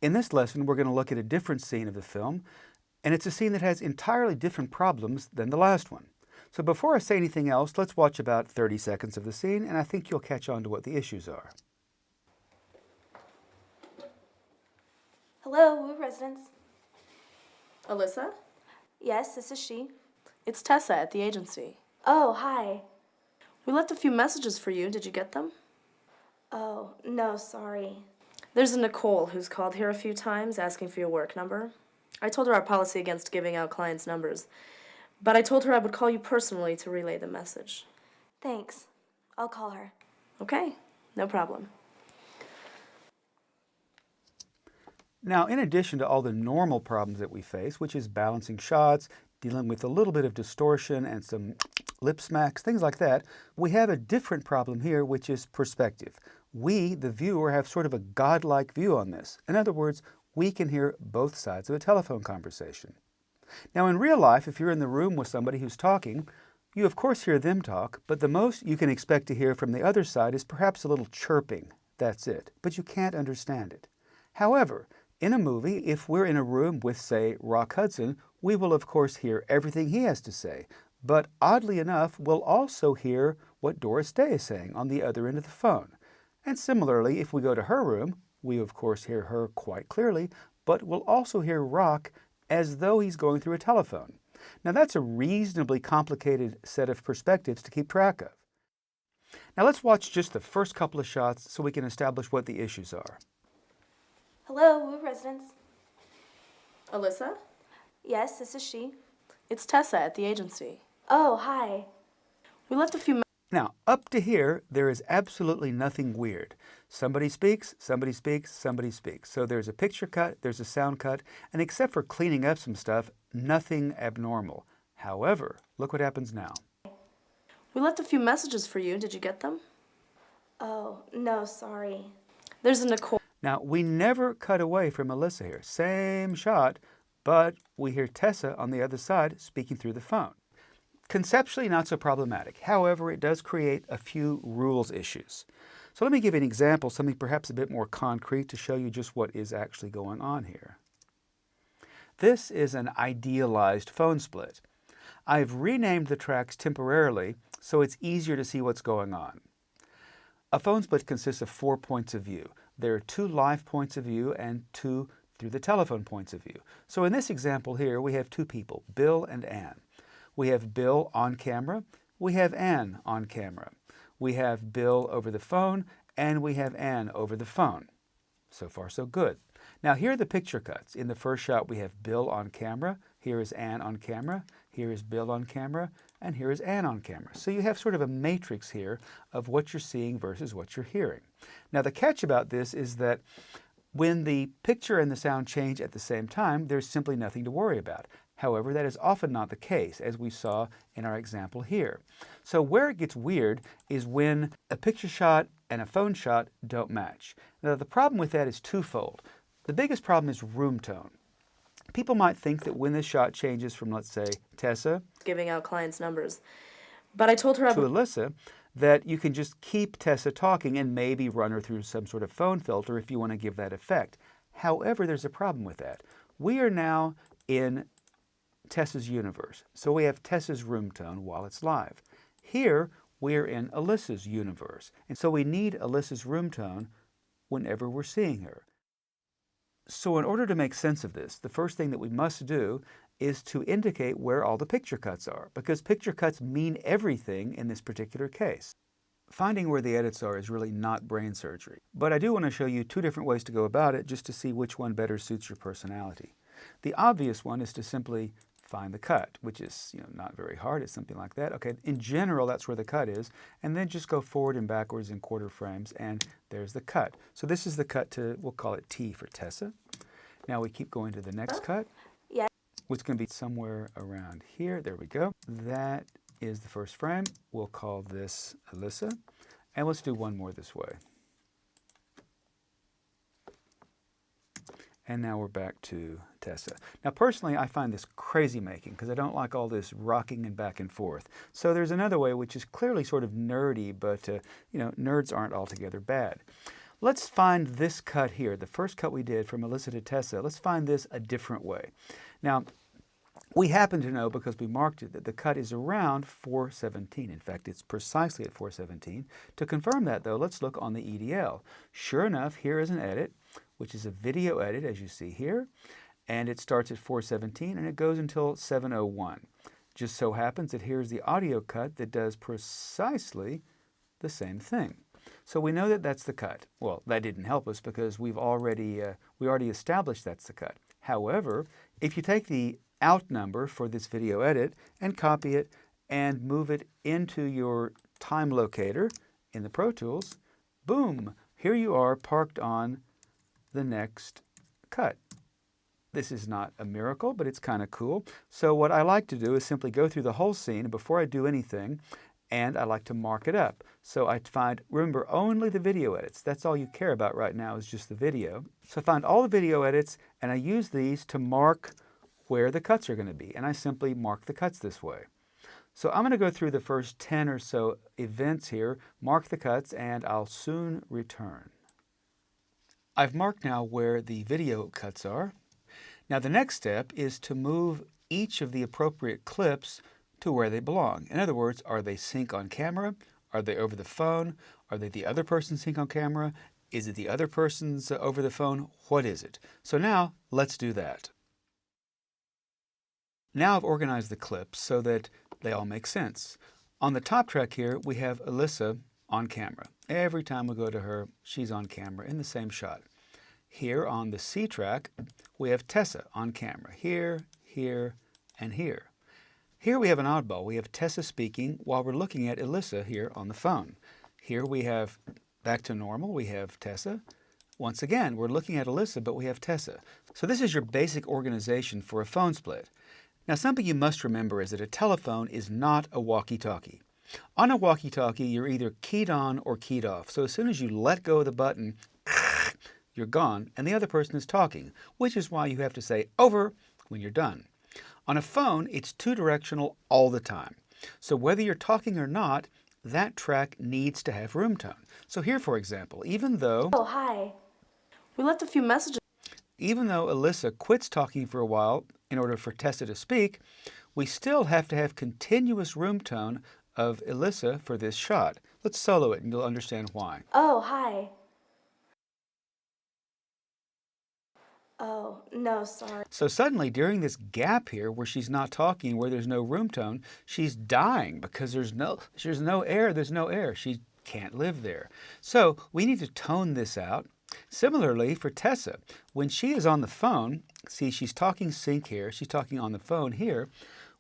In this lesson, we're going to look at a different scene of the film, and it's a scene that has entirely different problems than the last one. So before I say anything else, let's watch about 30 seconds of the scene, and I think you'll catch on to what the issues are. Hello, Wu Residence. Alyssa? Yes, this is she. It's Tessa at the agency. Oh, hi. We left a few messages for you. Did you get them? Oh, no, sorry. There's a Nicole who's called here a few times asking for your work number. I told her our policy against giving out clients' numbers, but I told her I would call you personally to relay the message. Thanks. I'll call her. Okay, no problem. Now, in addition to all the normal problems that we face, which is balancing shots, dealing with a little bit of distortion and some lip smacks, things like that, we have a different problem here, which is perspective. We, the viewer, have sort of a godlike view on this. In other words, we can hear both sides of a telephone conversation. Now, in real life, if you're in the room with somebody who's talking, you of course hear them talk, but the most you can expect to hear from the other side is perhaps a little chirping. That's it. But you can't understand it. However, in a movie, if we're in a room with, say, Rock Hudson, we will of course hear everything he has to say. But oddly enough, we'll also hear what Doris Day is saying on the other end of the phone. And similarly, if we go to her room, we of course hear her quite clearly, but we'll also hear Rock as though he's going through a telephone. Now that's a reasonably complicated set of perspectives to keep track of. Now let's watch just the first couple of shots so we can establish what the issues are. Hello, Wu Residence. Alyssa? Yes, this is she. It's Tessa at the agency. Oh, hi. We left a few Now, up to here, there is absolutely nothing weird. Somebody speaks, somebody speaks, somebody speaks. So there's a picture cut, there's a sound cut, and except for cleaning up some stuff, nothing abnormal. However, look what happens now. We left a few messages for you. Did you get them? Oh, no, sorry. There's a Nicole. Now, we never cut away from Alyssa here. Same shot, but we hear Tessa on the other side speaking through the phone. Conceptually, not so problematic. However, it does create a few rules issues. So let me give you an example, something perhaps a bit more concrete to show you just what is actually going on here. This is an idealized phone split. I've renamed the tracks temporarily so it's easier to see what's going on. A phone split consists of 4 points of view. There are 2 live points of view and 2 through the telephone points of view. So in this example here, we have 2 people, Bill and Ann. We have Bill on camera, we have Ann on camera. We have Bill over the phone, and we have Ann over the phone. So far, so good. Now here are the picture cuts. In the first shot, we have Bill on camera, here is Ann on camera, here is Bill on camera, and here is Ann on camera. So you have sort of a matrix here of what you're seeing versus what you're hearing. Now the catch about this is that when the picture and the sound change at the same time, there's simply nothing to worry about. However, that is often not the case, as we saw in our example here. So where it gets weird is when a picture shot and a phone shot don't match. Now the problem with that is twofold. The biggest problem is room tone. People might think that when this shot changes from, let's say, Tessa Giving out clients' numbers. But I told her I to would. Alyssa, that you can just keep Tessa talking and maybe run her through some sort of phone filter if you want to give that effect. However, there's a problem with that. We are now in Tessa's universe. So we have Tessa's room tone while it's live. Here, we're in Alyssa's universe. And so we need Alyssa's room tone whenever we're seeing her. So in order to make sense of this, the first thing that we must do is to indicate where all the picture cuts are, because picture cuts mean everything in this particular case. Finding where the edits are is really not brain surgery, but I do want to show you 2 different ways to go about it just to see which one better suits your personality. The obvious one is to simply find the cut, which is not very hard. It's something like that. Okay, in general, that's where the cut is, and then just go forward and backwards in quarter frames, and there's the cut. So this is the cut to, we'll call it T for Tessa. Now we keep going to the next cut, Yeah. which can be somewhere around here. There we go. That is the first frame. We'll call this Alyssa, and let's do one more this way. And now we're back to Tessa. Now personally, I find this crazy making because I don't like all this rocking and back and forth. So there's another way which is clearly sort of nerdy, but nerds aren't altogether bad. Let's find this cut here, the first cut we did from Alyssa to Tessa. Let's find this a different way. Now, we happen to know, because we marked it, that the cut is around 417. In fact, it's precisely at 417. To confirm that, though, let's look on the EDL. Sure enough, here is an edit, which is a video edit, as you see here, and it starts at 417 and it goes until 701. Just so happens that here's the audio cut that does precisely the same thing. So we know that that's the cut. Well, that didn't help us because we already established that's the cut. However, if you take the out number for this video edit and copy it and move it into your time locator in the Pro Tools, boom, here you are parked on the next cut. This is not a miracle, but it's kind of cool. So what I like to do is simply go through the whole scene before I do anything, and I like to mark it up. So I find, remember, only the video edits. That's all you care about right now is just the video. So I find all the video edits, and I use these to mark where the cuts are going to be, and I simply mark the cuts this way. So I'm going to go through the first 10 or so events here, mark the cuts, and I'll soon return. I've marked now where the video cuts are. Now the next step is to move each of the appropriate clips to where they belong. In other words, are they sync on camera? Are they over the phone? Are they the other person's sync on camera? Is it the other person's over the phone? What is it? So now let's do that. Now I've organized the clips so that they all make sense. On the top track here, we have Alyssa on camera. Every time we go to her, she's on camera in the same shot. Here on the C track, we have Tessa on camera. Here, here, and here. Here we have an oddball. We have Tessa speaking while we're looking at Alyssa here on the phone. Here we have, back to normal, we have Tessa. Once again, we're looking at Alyssa, but we have Tessa. So this is your basic organization for a phone split. Now, something you must remember is that a telephone is not a walkie-talkie. On a walkie-talkie, you're either keyed on or keyed off. So as soon as you let go of the button, you're gone, and the other person is talking, which is why you have to say over when you're done. On a phone, it's two-directional all the time. So whether you're talking or not, that track needs to have room tone. So here, for example, even though... Oh, hi. We left a few messages. Even though Alyssa quits talking for a while in order for Tessa to speak, we still have to have continuous room tone of Alyssa for this shot. Let's solo it and you'll understand why. Oh, hi. Oh, no, sorry. So suddenly, during this gap here where she's not talking, where there's no room tone, she's dying because there's no air, there's no air. She can't live there. So we need to tone this out. Similarly, for Tessa, when she is on the phone, see, she's talking sync here, she's talking on the phone here,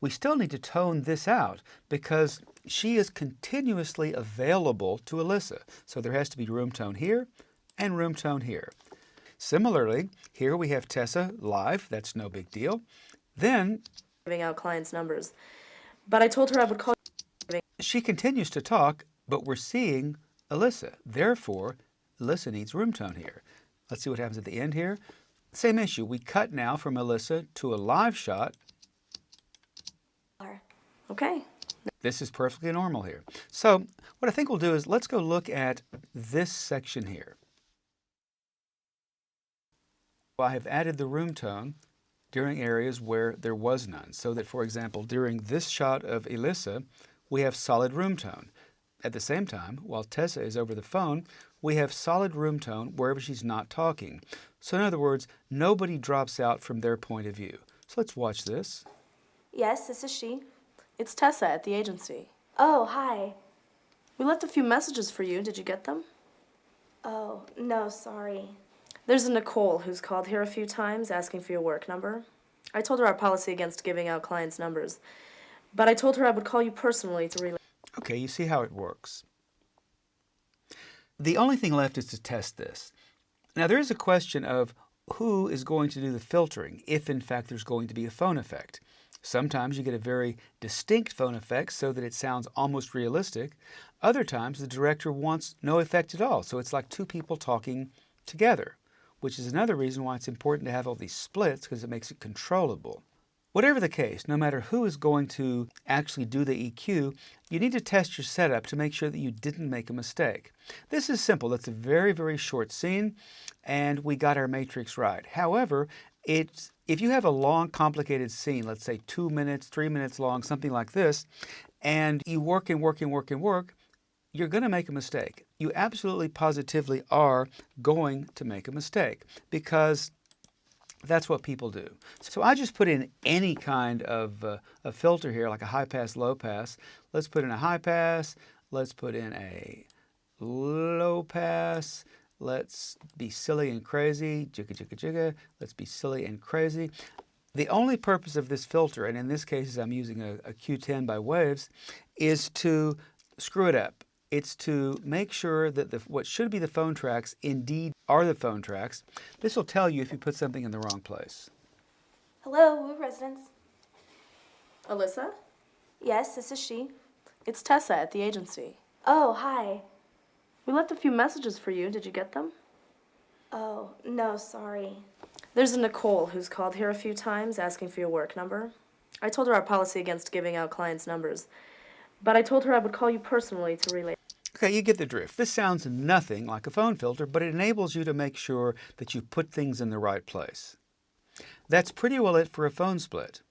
we still need to tone this out because she is continuously available to Alyssa. So there has to be room tone here and room tone here. Similarly, here we have Tessa live, that's no big deal. Then, Giving out clients' numbers. But I told her I would call you. she continues to talk, but we're seeing Alyssa. Therefore, Alyssa needs room tone here. Let's see what happens at the end here. Same issue. We cut now from Alyssa to a live shot. Okay. This is perfectly normal here. So what I think we'll do is let's go look at this section here. I have added the room tone during areas where there was none. So that, for example, during this shot of Alyssa, we have solid room tone. At the same time, while Tessa is over the phone, we have solid room tone wherever she's not talking. So in other words, nobody drops out from their point of view. So let's watch this. Yes, this is she. It's Tessa at the agency. Oh, hi. We left a few messages for you. Did you get them? Oh, no, sorry. There's a Nicole who's called here a few times asking for your work number. I told her our policy against giving out clients' numbers. But I told her I would call you personally to relay. Okay, you see how it works. The only thing left is to test this. Now there is a question of who is going to do the filtering if in fact there's going to be a phone effect. Sometimes you get a very distinct phone effect so that it sounds almost realistic. Other times the director wants no effect at all, so it's like two people talking together, which is another reason why it's important to have all these splits because it makes it controllable. Whatever the case, no matter who is going to actually do the EQ, you need to test your setup to make sure that you didn't make a mistake. This is simple. That's a very, very short scene, and we got our matrix right. However, if you have a long, complicated scene, let's say 2 minutes, 3 minutes long, something like this, and you work and work and work and work, you're going to make a mistake. You absolutely positively are going to make a mistake because that's what people do. So I just put in any kind of a filter here, like a high pass, low pass. Let's put in a high pass. Let's put in a low pass. Let's be silly and crazy. Jigga, jigga, jigga. Let's be silly and crazy. The only purpose of this filter, and in this case I'm using a Q10 by Waves, is to screw it up. It's to make sure that what should be the phone tracks indeed are the phone tracks. This will tell you if you put something in the wrong place. Hello, Wu residence. Alyssa? Yes, this is she. It's Tessa at the agency. Oh, hi. We left a few messages for you. Did you get them? Oh, no, sorry. There's a Nicole who's called here a few times asking for your work number. I told her our policy against giving out clients' numbers, but I told her I would call you personally to relay. Okay, you get the drift. This sounds nothing like a phone filter, but it enables you to make sure that you put things in the right place. That's pretty well it for a phone split.